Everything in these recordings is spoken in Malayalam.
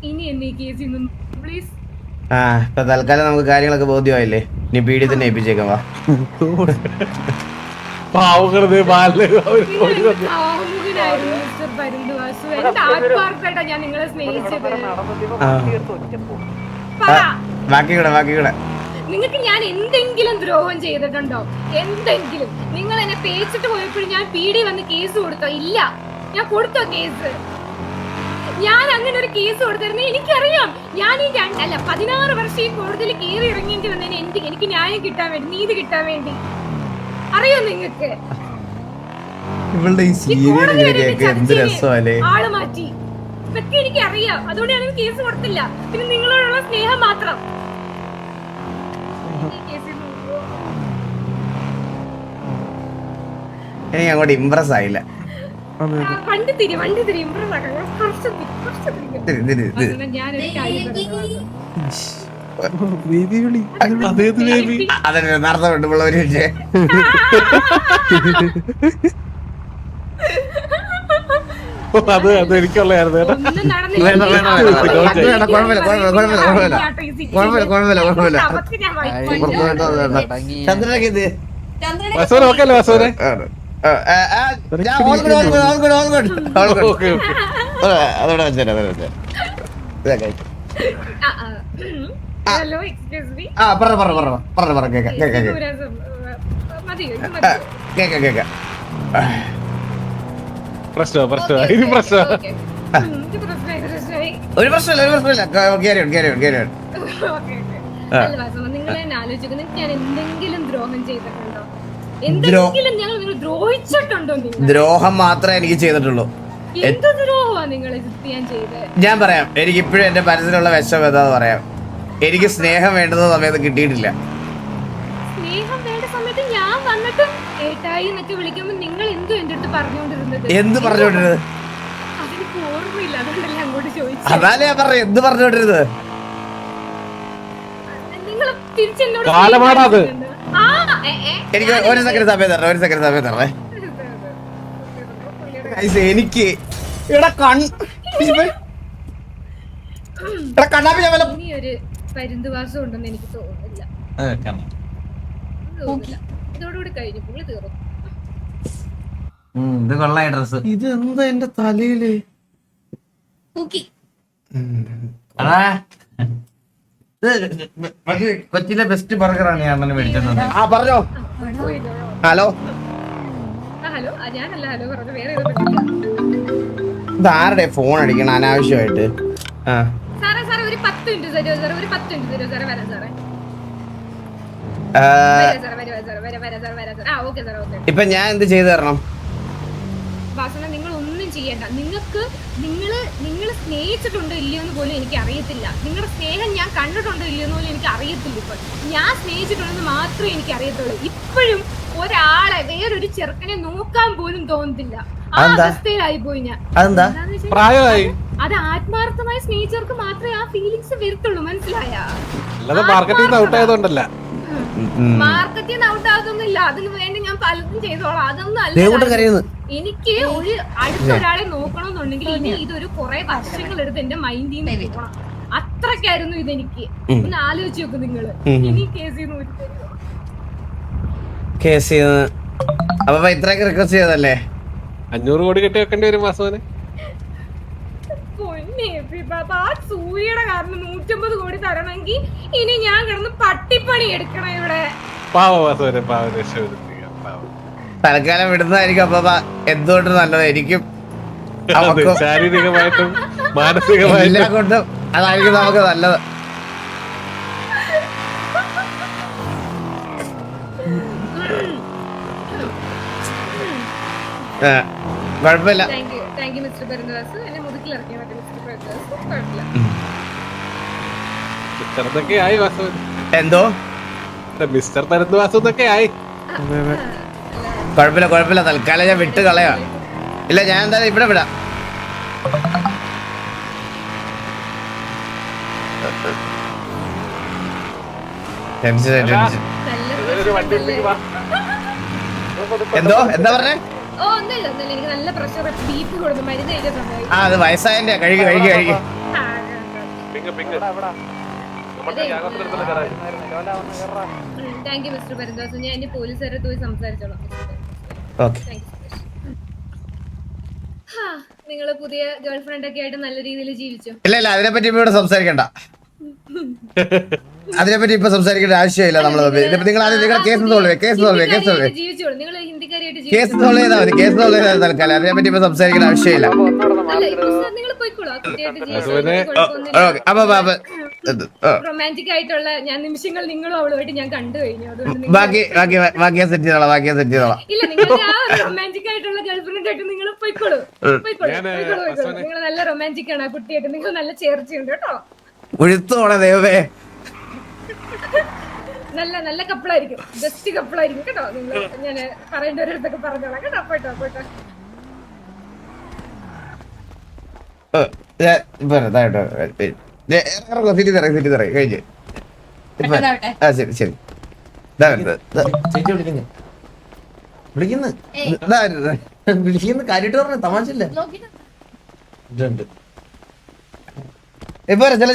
ഇനി എന്നെ ഈ കേസിൽ നിന്ന് പ്ലീസ്. ആ ഇപ്പൊ തൽക്കാലം നമുക്ക് കാര്യങ്ങളൊക്കെ ബോധ്യമായില്ലേ. ഇനി പീഡി തന്നെ ഏൽപ്പിച്ചേക്കാം. വാ ഞാൻ നിങ്ങളെ സ്നേഹിച്ചത്. ബാക്കി കൂടെ നിങ്ങൾക്ക് ഞാൻ എന്തെങ്കിലും ദ്രോഹം ചെയ്തിട്ടുണ്ടോ? എന്തെങ്കിലും? നിങ്ങൾ എന്നെ പേച്ചിട്ട് പോയപ്പോഴും ഞാൻ പീഡി വന്ന് കേസ് കൊടുത്തോ? ഇല്ല. ഞാൻ കൊടുത്തോ കേസ്? ഞാൻ അങ്ങനെ ഒരു കേസ് കൊടുത്തിരുന്നു. എനിക്കറിയാം ഞാൻ ഈ 16 വർഷം ഈ കോടതിയിൽ കയറി ഇറങ്ങേണ്ടി വന്നതിന് എനിക്ക് ന്യായം കിട്ടാൻ വേണ്ടി, നീതി കിട്ടാൻ വേണ്ടി. അറിയോ നിങ്ങൾക്ക്? ആള് മാറ്റി ഇതൊക്കെ എനിക്കറിയാം. അതുകൊണ്ട് ഞാൻ കേസ് കൊടുത്തില്ല. പിന്നെ നിങ്ങളോടുള്ള സ്നേഹം മാത്രം. എനിക്ക് അങ്ങോട്ട് ഇംപ്രസ് ആയില്ല. വണ്ടി തിരി ഇംപ്രസ് ആക്കാം. ഞാനൊരു കാര്യം അതന്നെ നേരത്തെ കൊണ്ടുപോളവര് അത് എനിക്കുള്ളായിരുന്നു ചന്ദ്രനൊക്കെ ഇത് ഓക്കെ വസൂരെ അതോടെ വെച്ചേ. Hello excuse me. പറ കേക്കാം. ഒരു പ്രശ്നമില്ല. നിങ്ങൾ എന്നെ ആലോചിക്കുന്നത് ഞാൻ എന്തെങ്കിലും ദ്രോഹം ചെയ്തിട്ടുണ്ടോ? എന്തെങ്കിലും ഞങ്ങൾ നിങ്ങൾ ദ്രോഹിച്ചിട്ടുണ്ടോ? ദ്രോഹം മാത്രമേ എനിക്ക് ചെയ്തിട്ടുള്ളൂ. എന്ത് ദ്രോഹമാണ് നിങ്ങളെ ഞാൻ ചെയ്തത്? ഞാൻ പറയാം. എനിക്ക് ഇപ്പോഴും എന്റെ മനസ്സിലുള്ള വിഷമം എന്താന്ന് പറയാം. എനിക്ക് സ്നേഹം വേണ്ടുന്ന സമയത്ത് കിട്ടിയിട്ടില്ല. സ്നേഹം വേണ്ട സമയത്ത് ഞാൻ വന്നിട്ട് ഏട്ടായി എന്നൊക്കെ വിളിക്കുമ്പോ നിങ്ങൾ എന്തോ എന്റെ അടുത്ത് പറഞ്ഞോണ്ടിരുന്നത്? എന്ത് പറഞ്ഞോണ്ടിരുന്നത്? അതെനിക്ക് ഓർമ്മയില്ല. അതുകൊണ്ടല്ലേ അങ്ങോട്ട് ചോദിച്ചത്. അതല്ലേ ഞാൻ പറഞ്ഞു. എന്ത് പറഞ്ഞോണ്ടിരുന്നത്? നിങ്ങൾ തിരിച്ചെന്നോട് എനിക്ക് ഒരു സെക്കൻഡ് സമയം തരണേ. എനിക്ക് ഇനി ഒരു പരുന്തുവാസം ഉണ്ടെന്ന് എനിക്ക് തോന്നുന്നില്ല. ഇതോടുകൂടി കഴിഞ്ഞു. പുള്ളി തീർന്നു. ഇത് കൊള്ളായ ഡ്രസ്. ഇത് എന്താ എന്റെ തലയില്? കൊച്ചിയിലെ ബെസ്റ്റ് ബർഗറാണ് ഞാൻ മേടിച്ചത്. ആ പറഞ്ഞോ. ഹലോ ഹലോ ഞാനല്ല ഹലോ പറഞ്ഞു. വേറെ ഇതാരുടെ ഫോൺ അടിക്കണം അനാവശ്യമായിട്ട്? സാറേ ഒരു 10 മിനിറ്റ് തരുമോ സാറേ? ഒരു 10 മിനിറ്റ് തരുമോ സാറേ? വരാം സാറേ. ഇപ്പൊ ഞാൻ എന്ത് ചെയ്തു തരണം? വാസന നിങ്ങൾ ഒന്നും ചെയ്യണ്ട. നിങ്ങൾ സ്നേഹിച്ചിട്ടുണ്ടോ ഇല്ലയോ എന്ന് പോലും എനിക്ക് അറിയത്തില്ല. നിങ്ങളുടെ സ്നേഹം ഞാൻ കണ്ടിട്ടുണ്ടോ ഇല്ലയോ എന്ന് പോലും എനിക്ക് അറിയത്തില്ല. ഇപ്പോൾ ഞാൻ സ്നേഹിച്ചിട്ടുണ്ടെന്ന് മാത്രമേ എനിക്ക് അറിയത്തുള്ളൂ. ഇപ്പോഴും ഒരാളെ വേറൊരു ചെറുക്കനെ നോക്കാൻ പോലും തോന്നുന്നില്ല. ആ അവസ്ഥയിലായി പോയി ഞാൻ. അത് ആത്മാർത്ഥമായി സ്നേഹിച്ചവർക്ക് മാത്രമേ ആ ഫീലിങ്സ് വരത്തുള്ളൂ. മനസ്സിലായ? മാർക്കറ്റിൽ ഔട്ട് ആയതുകൊണ്ടല്ല. മാർക്കറ്റിൽ നിന്ന് ഔട്ട് ആകുന്നില്ല. അതിന് വേണ്ടി ഞാൻ പലതും ചെയ്തോളാം. അതൊന്നും അല്ല. എനിക്ക് ഒരു അടുത്ത ഒരാളെ നോക്കണമെന്നുണ്ടെങ്കിൽ ഇനി ഇതൊരു കുറെ വർഷങ്ങൾ എടുത്ത് എന്റെ മൈൻഡിൽ നിന്ന് പോകണം. അത്രക്കായിരുന്നു ഇതെനിക്ക്. ഒന്ന് ആലോചിച്ച് നോക്കും നിങ്ങള്. ഇനി കേസ് അപ്പൊ ഇത്രയൊക്കെ റിക്വസ്റ്റ് ചെയ്തല്ലേ? 500 കോടി കെട്ടി വെക്കേണ്ടി വരും മാസവന്. സൂര്യയുടെ കാരണം 150 കോടി തരണമെങ്കിൽ ഇനി ഞാൻ കിടന്ന് പട്ടിപ്പണി എടുക്കണം ഇവിടെ. തൽക്കാലം വിടുന്നതായിരിക്കും അപ്പൊ എന്തുകൊണ്ട് നല്ലതായിരിക്കും. ശാരീരികമായിട്ടും മാനസികമായിട്ടും എല്ലാം കൊണ്ടും അതായിരിക്കും നമുക്ക് നല്ലത്. കുഴപ്പമില്ല. എന്തോ മിസ്റ്റർ പരന്തുവാസൊക്കെ ആയി. കുഴപ്പമില്ല. തൽക്കാലം ഞാൻ വിട്ട് കളയാ. ഇല്ല ഞാൻ എന്തായാലും ഇവിടെ വിടാം. എന്തോ എന്താ പറഞ്ഞേ? എനിക്ക് നല്ല പ്രഷർ ബീപി കൊടുത്തു. മരുന്ന് അത് വയസ്സായതിന്റെ കഴുകി താങ്ക് യു മിസ്റ്റർ പരന്തോസ്. ഞാൻ എന്റെ പോലീസുകാരെ പോയി സംസാരിച്ചോളാം. ഓക്കെ. നിങ്ങള് പുതിയ ഗേൾ ഫ്രണ്ട് ഒക്കെ ആയിട്ട് നല്ല രീതിയിൽ ജീവിച്ചു. ഇല്ല അതിനെപ്പറ്റി ഇപ്പൊ ഇവിടെ സംസാരിക്കണ്ട. അതിനെപ്പറ്റി ഇപ്പൊ സംസാരിക്കേണ്ട ആവശ്യമില്ല. നമ്മള് നിങ്ങൾ ആദ്യം നിങ്ങളുടെ കേസ് സോൾവ് ചെയ്താൽ ജീവിച്ചോളൂ. നിങ്ങൾ ഹിന്ദിക്കാരിയായിട്ട് കേസ് സോൾവ് ചെയ്താൽ മതി. കേസ് സോൾവ് ചെയ്താൽ തൽക്കാലം അതിനെപ്പറ്റി ഇപ്പൊ സംസാരിക്കേണ്ട ആവശ്യമില്ല. നിങ്ങൾ പോയിക്കോളൂ. ആ കുട്ടിയായിട്ട് റൊമാൻറ്റിക് ആയിട്ടുള്ള ഞാൻ നിമിഷങ്ങൾ നിങ്ങളും അവളുമായിട്ട് ഞാൻ കണ്ടു കഴിഞ്ഞു. അതുകൊണ്ട് ബാക്കി സെറ്റ് ചെയ്തോളാം. ഇല്ല, നിങ്ങൾ ആ റൊമാൻറ്റിക് ആയിട്ടുള്ള ഗേൾഫ്രണ്ട് ആയിട്ട് നിങ്ങൾ പോയിക്കോളൂ. നിങ്ങൾ നല്ല റൊമാൻറ്റിക് ആണ് ആ കുട്ടിയായിട്ട്. നിങ്ങൾ നല്ല ചേർച്ചയുണ്ട് കേട്ടോ. ഒഴുത്തോടെ ദൈവമേ. നല്ല നല്ല കപ്പിളായിരിക്കും. ബെസ്റ്റ് കപ്പിളായിരിക്കും കേട്ടോ. നിങ്ങൾ ഞാൻ പറയേണ്ട ഒരിടത്തൊക്കെ പറഞ്ഞോളാം കേട്ടോ. പോയിട്ടോ. സിറ്റി തറ കഴിഞ്ഞ് ശരി വിളിക്കുന്നു കാര്യമായിട്ട് പറഞ്ഞു. തമാശല്ല ഇപ്പൊ ചെല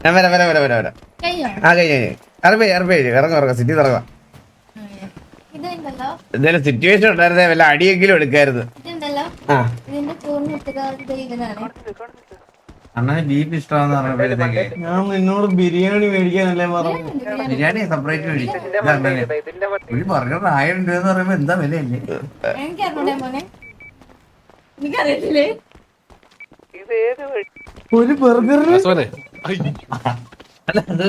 ഞാൻ വരാം. ആ കഴിഞ്ഞ ഇറങ്ങാം സിറ്റി ഇറങ്ങാം. എന്തായാലും സിറ്റുവേഷൻ ഉണ്ടായിരുന്നേ വല്ല അടിയെങ്കിലും എടുക്കായിരുന്നു. അണ്ണന് ബീഫ് ഇഷ്ടമാന്ന് പറഞ്ഞപ്പോഴത്തേക്ക് ഞാൻ നിന്നോട് ബിരിയാണി മേടിക്കാനല്ലേ പറഞ്ഞു. ബിരിയാണി സെപ്പറേറ്റ് മേടിക്കും. ഒരു ബർഗർ 1000 രൂപ എന്ന് പറയുമ്പോ എന്താ വിലയല്ലേ? ഒരു ബർഗറിന് അല്ല അത്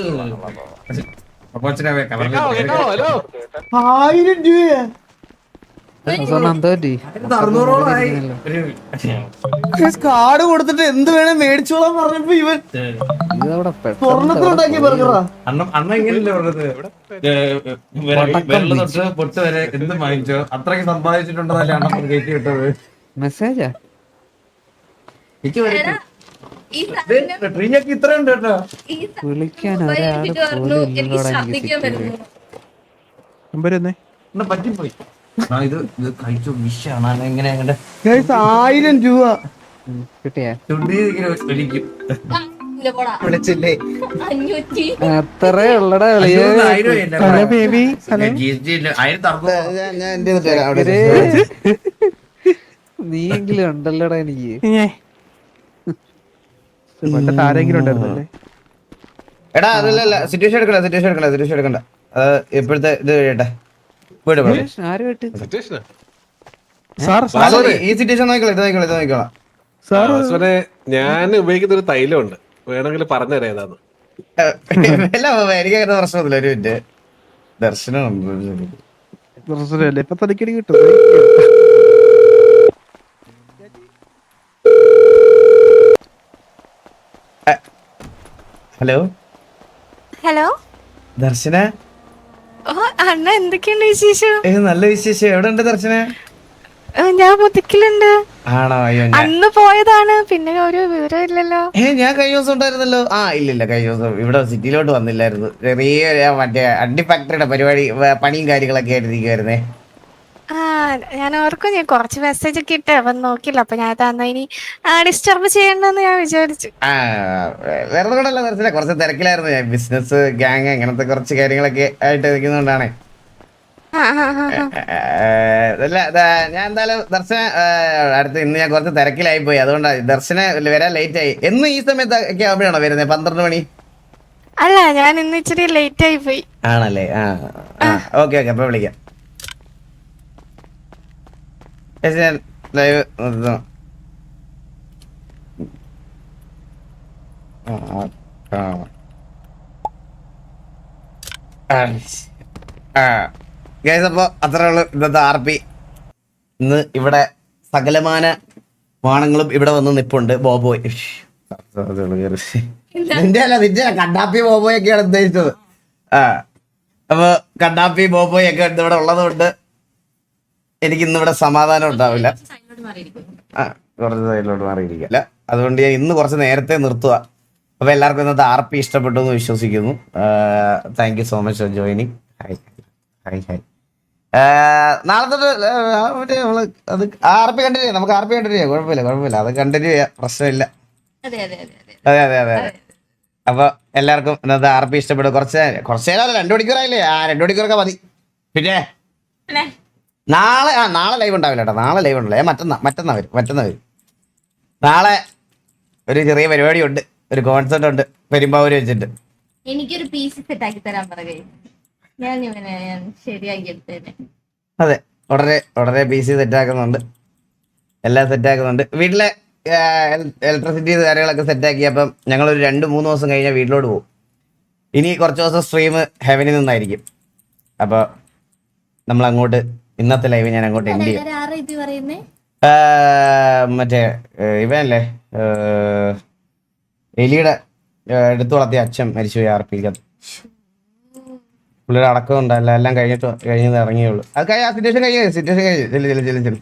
1000 രൂപ കാർഡ് കൊടുത്തിട്ട് എന്ത് വേണേ മേടിച്ചോളാൻ പറഞ്ഞപ്പോ ഇവൻ സ്വർണ്ണത്തിലുണ്ടാക്കിയ ബർഗറാ. അണ്ണ ഇങ്ങനല്ലേ പറഞ്ഞത്? വെള്ളം തൊട്ട് പൊട്ട് വരെ എന്ത് വാങ്ങിച്ചോ അത്രയ്ക്ക് സമ്പാദിച്ചിട്ടുണ്ടെന്നല്ലേ അണ്ണ കയറ്റി വിട്ടത്. മെസ്സേജാ ട്രീഞ്ഞൊക്കെ ഇത്ര ഉണ്ട് കേട്ടോ. വിളിക്കാൻ പറ്റിപ്പോയി. ഇത് കഴിച്ചു വിഷാണ്. എങ്ങനെ 1000 രൂപ കിട്ടിയ വിളിച്ചില്ലേ? അത്രേ ഉള്ളടാ. നീയെങ്കിലും ഉണ്ടല്ലോടാ എനിക്ക്. ആരെങ്കിലും ഉണ്ടായിരുന്നല്ലേ? എടാ അതല്ല സിറ്റുവേഷൻ എടുക്കണ്ട. ഇപ്പോഴത്തെ ഇത് കഴിയട്ടെ. ഈ സിറ്റുവേഷൻ നോക്കിക്കോളാം. ഞാൻ ഉപയോഗിക്കുന്ന ഒരു തൈലമുണ്ട്, വേണമെങ്കിൽ പറഞ്ഞുതരാം ഏതാന്ന്. എനിക്ക് അങ്ങനെ പ്രശ്നമൊന്നുമില്ല. ഒരു മിനിറ്റ്. ദർശനം ഇപ്പൊ തനിക്കടി കിട്ടും. ഹലോ ദർശന. അണ്ണ എന്തൊക്കെയുണ്ട് വിശേഷം? നല്ല വിശേഷം. എവിടെ ഉണ്ട് ദർശന? ഞാൻ മുതുക്കിലുണ്ട്. ആണോ? അയ്യോ അന്ന് പോയതാണ്, പിന്നെ ഒരു വിവരം ഇല്ലല്ലോ. ഞാൻ കഴിഞ്ഞ ദിവസം ഉണ്ടായിരുന്നല്ലോ. ഇല്ല കഴിഞ്ഞ ദിവസം ഇവിടെ സിറ്റിയിലോട്ട് വന്നില്ലായിരുന്നു. ചെറിയ മറ്റേ അണ്ടി ഫാക്ടറിയുടെ പരിപാടി പണിയും കാര്യങ്ങളൊക്കെ ആയിട്ടിരിക്കുവായിരുന്നേ. ഞാൻ ഓർക്കും ഞാൻ കുറച്ച് മെസ്സേജ് ഒക്കെ ഇട്ട് അവൻ നോക്കില്ല. അപ്പൊ ഞാൻ തന്ന ഇനി ഡിസ്റ്റർബ് ചെയ്യണ്ടെന്ന് ഞാൻ വിചാരിച്ചു. വേറെ കൂടല്ല ദർശന, കുറച്ച് തിരക്കിലായിരുന്നു ഞാൻ. ബിസിനസ് ഗ്യാങ് അങ്ങനത്തെ കുറച്ച് കാര്യങ്ങളൊക്കെ ആയിട്ട് ഇരിക്കുന്നോണ്ടാണ്. ഞാൻ എന്തായാലും ദർശന അടുത്ത് ഇന്ന് ഞാൻ കുറച്ച് തിരക്കിലായി പോയി. അതുകൊണ്ടാണ് ദർശന വരാൻ ലേറ്റ് ആയി. എന്ന് ഈ സമയത്ത് ഒക്കെ ആവുമ്പോഴാണോ വരുന്നത്? 12 മണി? അല്ല, ഞാൻ ഇന്ന് ഇച്ചിരി ലേറ്റ് ആയി പോയി. ആണല്ലേ? ഓക്കെ അപ്പൊ വിളിക്കാം. ലൈവ് അപ്പൊ അത്രേ ഉള്ളു ഇന്നത്തെ RP. ഇന്ന് ഇവിടെ സകലമാന വാണങ്ങളും ഇവിടെ വന്ന് നിപ്പുണ്ട്. ബോബോയ് നിന്റെ കണ്ണാപ്പി ബോബോയൊക്കെയാണ് ഉദ്ദേശിച്ചത്. അപ്പൊ കണ്ണാപ്പി ബോബോയ് ഒക്കെ ഇവിടെ ഉള്ളത് കൊണ്ട് എനിക്ക് ഇന്നിവിടെ സമാധാനം ഉണ്ടാവില്ല. കുറച്ച് സൈഡിലോട്ട് മാറിയിരിക്കല്ല. അതുകൊണ്ട് ഞാൻ ഇന്ന് കുറച്ച് നേരത്തെ നിർത്തുക. അപ്പൊ എല്ലാവർക്കും ഇന്നത്തെ RP ഇഷ്ടപ്പെട്ടു എന്ന് വിശ്വസിക്കുന്നു. Thank you so much for joining. Hi. നാളെ തൊട്ട് മറ്റേ നമ്മള് അത് RP കണ്ടിന്യൂ ചെയ്യാം. നമുക്ക് RP കണ്ടിന്യൂ ചെയ്യാം. കുഴപ്പമില്ല അത് കണ്ടിന്യൂ ചെയ്യാം, പ്രശ്നമില്ല. അതെ അതെ അതെ അതെ അതെ അതെ അതെ. അപ്പൊ എല്ലാവർക്കും ഇന്നത്തെ RP ഇഷ്ടപ്പെടും. കുറച്ച് നേരം 2 മണിക്കൂറായില്ലേ? 2 മണിക്കൂറൊക്കെ മതി. പിന്നെ നാളെ ലൈവ് ഉണ്ടാവില്ല കേട്ടോ. നാളെ ലൈവ് ഉണ്ടല്ലോ. മറ്റന്നാ വരും. നാളെ ഒരു ചെറിയ പരിപാടി ഉണ്ട്, ഒരു കോൺസെർട്ട് ഉണ്ട് പെരുമ്പാവൂര് വെച്ചിട്ട്. എനിക്കൊരു പീസ് സെറ്റ് ആക്കി തരാൻ പറയുക, ഞാൻ ശരിയാക്കി എടുത്തേനെ. അതെ, ഉടനെ PC സെറ്റാക്കുന്നുണ്ട്, എല്ലാം സെറ്റാക്കുന്നുണ്ട്. വീട്ടിലെ ഇലക്ട്രിസിറ്റി കാര്യങ്ങളൊക്കെ സെറ്റാക്കി. അപ്പം ഞങ്ങളൊരു 2-3 ദിവസം കഴിഞ്ഞാൽ വീട്ടിലോട്ട് പോകും. ഇനി കുറച്ച് ദിവസം സ്ട്രീം ഹെവനിൽ നിന്നായിരിക്കും. അപ്പോൾ നമ്മൾ അങ്ങോട്ട് ഇന്നത്തെ ലൈവ് ഞാൻ അങ്ങോട്ട് എൻഡ് ചെയ്യും. മറ്റേ ഇവനല്ലേ, എലിയുടെ എടുത്തു വളർത്തിയ അച്ഛൻ മരിച്ചുപോയി RP-ക്കകത്ത്. പുള്ളിയുടെ അടക്കം ഉണ്ടല്ല, എല്ലാം കഴിഞ്ഞത് ഇറങ്ങിയുള്ളൂ. അത് സിറ്റുവേഷൻ കഴിഞ്ഞു.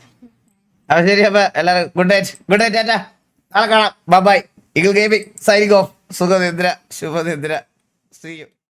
അപ്പൊ ശരി, അപ്പൊ എല്ലാവരും ഗുഡ് നൈറ്റ് ടാറ്റാ. നാളെ കാണാം. Bye. Eagle gaming signing off. സുഖനിദ്ര, ശുഭനിദ്ര. See you.